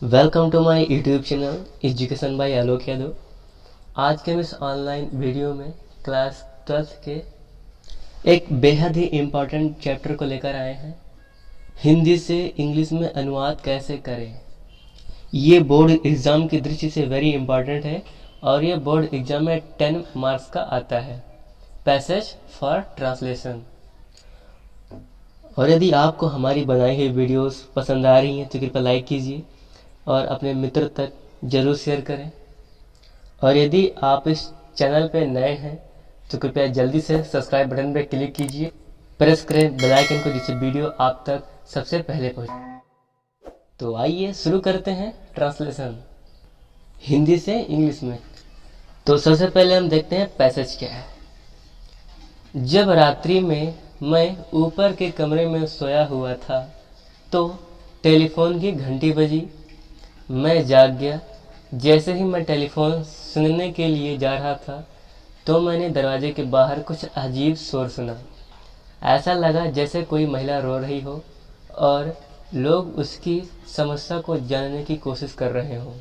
Welcome to my YouTube channel education by Alok Yadav. आज के इस ऑनलाइन वीडियो में क्लास 12th के एक बेहद ही इम्पॉर्टेंट चैप्टर को लेकर आए हैं। हिंदी से इंग्लिश में अनुवाद कैसे करें। ये बोर्ड एग्ज़ाम की दृष्टि से वेरी इम्पॉर्टेंट है और ये बोर्ड एग्ज़ाम में 10 मार्क्स का आता है। Passage for translation. और यदि आपको हमारी बनाई हुई वीडियोस पसंद आ रही हैं तो कृपया लाइक कीजिए और अपने मित्र तक ज़रूर शेयर करें। और यदि आप इस चैनल पर नए हैं तो कृपया जल्दी से सब्सक्राइब बटन पर क्लिक कीजिए, प्रेस करें बेल आइकन को, जिससे वीडियो आप तक सबसे पहले पहुंचे। तो आइए शुरू करते हैं ट्रांसलेशन हिंदी से इंग्लिश में। तो सबसे पहले हम देखते हैं पैसेज क्या है। जब रात्रि में मैं ऊपर के कमरे में सोया हुआ था तो टेलीफोन की घंटी बजी। मैं जाग गया। जैसे ही मैं टेलीफोन सुनने के लिए जा रहा था तो मैंने दरवाजे के बाहर कुछ अजीब शोर सुना। ऐसा लगा जैसे कोई महिला रो रही हो और लोग उसकी समस्या को जानने की कोशिश कर रहे हों।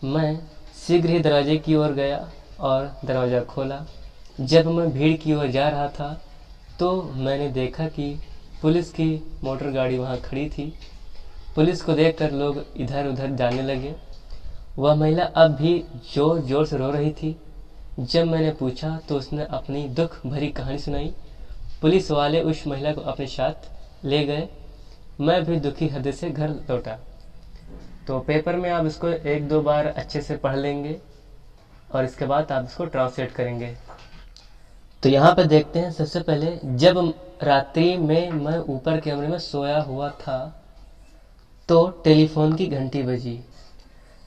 मैं शीघ्र ही दरवाजे की ओर गया और दरवाज़ा खोला। जब मैं भीड़ की ओर जा रहा था तो मैंने देखा कि पुलिस की मोटर गाड़ी वहाँ खड़ी थी। पुलिस को देखकर लोग इधर उधर जाने लगे। वह महिला अब भी जोर जोर से रो रही थी। जब मैंने पूछा तो उसने अपनी दुख भरी कहानी सुनाई। पुलिस वाले उस महिला को अपने साथ ले गए। मैं भी दुखी हृदय से घर लौटा। तो पेपर में आप इसको 1-2 बार अच्छे से पढ़ लेंगे और इसके बाद आप इसको ट्रांसलेट करेंगे। तो यहाँ पर देखते हैं। सबसे पहले, जब रात्रि में मैं ऊपर कमरे में सोया हुआ था तो टेलीफोन की घंटी बजी।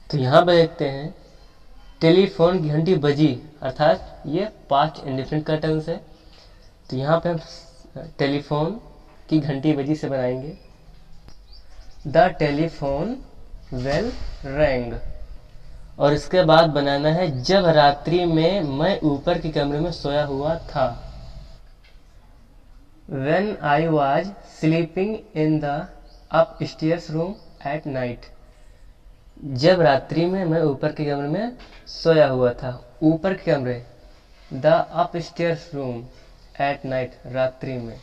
तो यहाँ पर देखते हैं टेलीफोन की घंटी बजी, अर्थात ये पास्ट इंडेफिनिट का टेंस है। तो यहाँ पे हम टेलीफोन की घंटी बजी से बनाएंगे द टेलीफोन वेल रैंग। और इसके बाद बनाना है जब रात्रि में मैं ऊपर के कमरे में सोया हुआ था। When I was sleeping in the upstairs room at night। जब रात्रि में मैं ऊपर के कमरे में सोया हुआ था। ऊपर के कमरे, the upstairs room, at night, रात्रि में।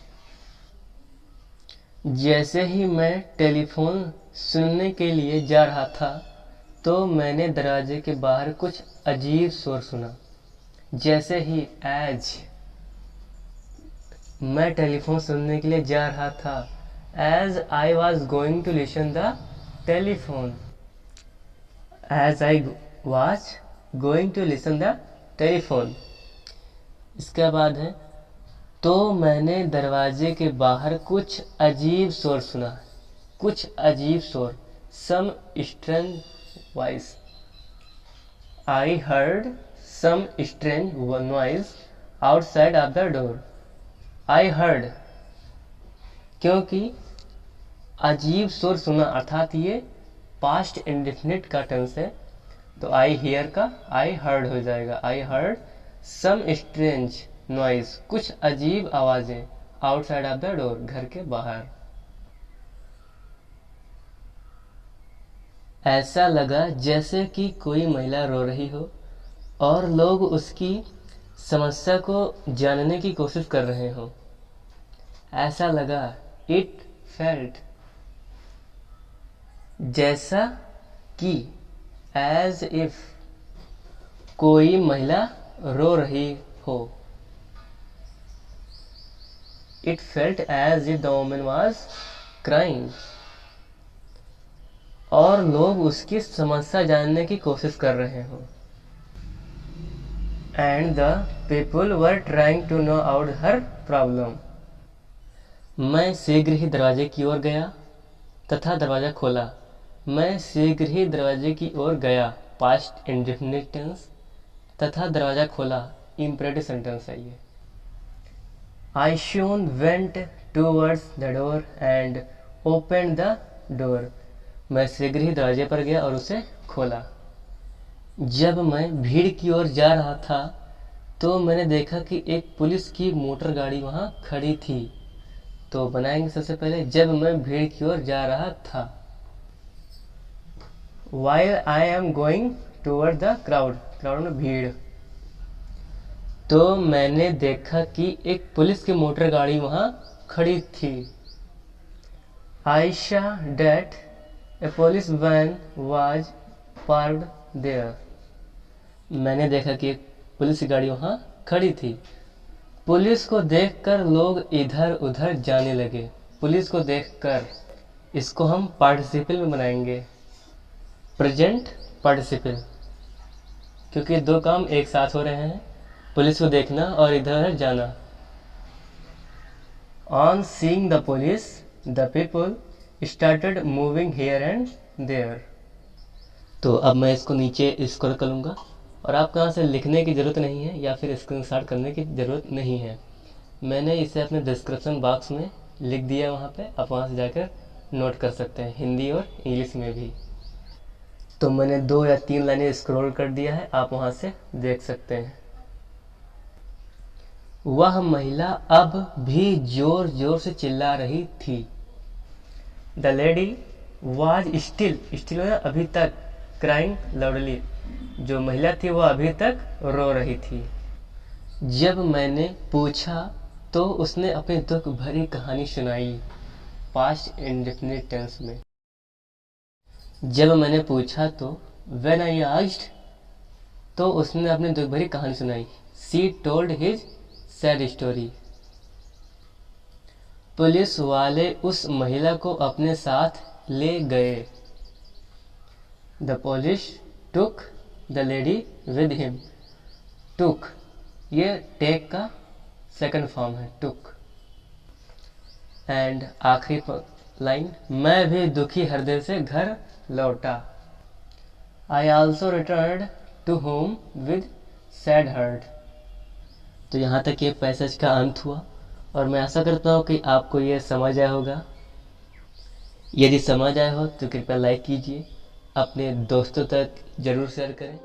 जैसे ही मैं टेलीफोन सुनने के लिए जा रहा था तो मैंने दरवाजे के बाहर कुछ अजीब शोर सुना। जैसे ही, एज, मैं टेलीफोन सुनने के लिए जा रहा था। As I was going to listen the telephone. As I was going to listen the telephone. इसके बाद है तो मैंने दरवाजे के बाहर कुछ अजीब शोर सुना। कुछ अजीब शोर, some strange voice. I heard some strange noise outside of the door. I heard, क्योंकि अजीब शोर सुना अर्थात ये पास्ट इंडेफिनिट का टेंस है तो आई हियर का आई हर्ड हो जाएगा। I heard some strange noise, कुछ अजीब आवाजें, आउटसाइड ऑफ द डोर, घर के बाहर। ऐसा लगा जैसे कि कोई महिला रो रही हो और लोग उसकी समस्या को जानने की कोशिश कर रहे हों। ऐसा लगा, इट फेल्ट, जैसा कि, एज इफ, कोई महिला रो रही हो। It felt as if the woman was crying. और लोग उसकी समस्या जानने की कोशिश कर रहे हों। And the people were trying to know out her problem. मैं शीघ्र ही दरवाजे की ओर गया तथा दरवाजा खोला। मैं शीघ्र ही दरवाजे की ओर गया, पास्ट इंडेफिनिट टेंस, तथा दरवाजा खोला, इम्परेटिव सेंटेंस है ये। आई soon went towards the door and opened the door। मैं शीघ्र ही दरवाजे पर गया और उसे खोला। जब मैं भीड़ की ओर जा रहा था तो मैंने देखा कि एक पुलिस की मोटर गाड़ी वहाँ खड़ी थी। तो बनाएंगे सबसे पहले जब मैं भीड़ की ओर जा रहा था। while I am going toward the crowd, crowd में भीड़, तो मैंने देखा कि एक पुलिस की मोटर गाड़ी वहाँ खड़ी थी। I saw that a police van was parked there. मैंने देखा कि एक पुलिस की गाड़ी वहाँ खड़ी थी। पुलिस को देखकर लोग इधर उधर जाने लगे। पुलिस को देखकर, इसको हम पार्टिसिपल में बनाएंगे, प्रेजेंट पार्टिसिपल, क्योंकि दो काम एक साथ हो रहे हैं, पुलिस को देखना और इधर उधर जाना। On seeing the police the people started moving here and there. तो अब मैं इसको नीचे स्क्रॉल करूँगा और आपको यहाँ से लिखने की ज़रूरत नहीं है या फिर स्क्रीनशॉट करने की ज़रूरत नहीं है। मैंने इसे अपने डिस्क्रिप्शन बॉक्स में लिख दिया, वहाँ पे आप वहाँ से जाकर नोट कर सकते हैं, हिंदी और इंग्लिश में भी। तो मैंने 2 या 3 लाइनें स्क्रॉल कर दिया है, आप वहाँ से देख सकते हैं। वह महिला अब भी जोर जोर से चिल्ला रही थी। द लेडी वाज स्टिल अभी तक, क्राइंग लाउडली, जो महिला थी वह अभी तक रो रही थी। जब मैंने पूछा तो उसने अपनी दुख भरी कहानी सुनाई, पास्ट इंडेफिनिट टेंस में। जब मैंने पूछा तो, व्हेन आई आस्क्ड, तो उसने अपनी दुख भरी कहानी सुनाई। She told his sad story. Police वाले उस महिला को अपने साथ ले गए। The police took the lady with him. Took, ये टेक का सेकंड फॉर्म है, टुक। एंड आखिरी लाइन, मैं भी दुखी हृदय से घर लौटा। I also return to home with sad heart. तो यहाँ तक ये पैसेज का अंत हुआ और मैं आशा करता हूँ कि आपको ये समझ आया होगा। यदि समझ आया हो तो कृपया लाइक कीजिए, अपने दोस्तों तक ज़रूर शेयर करें।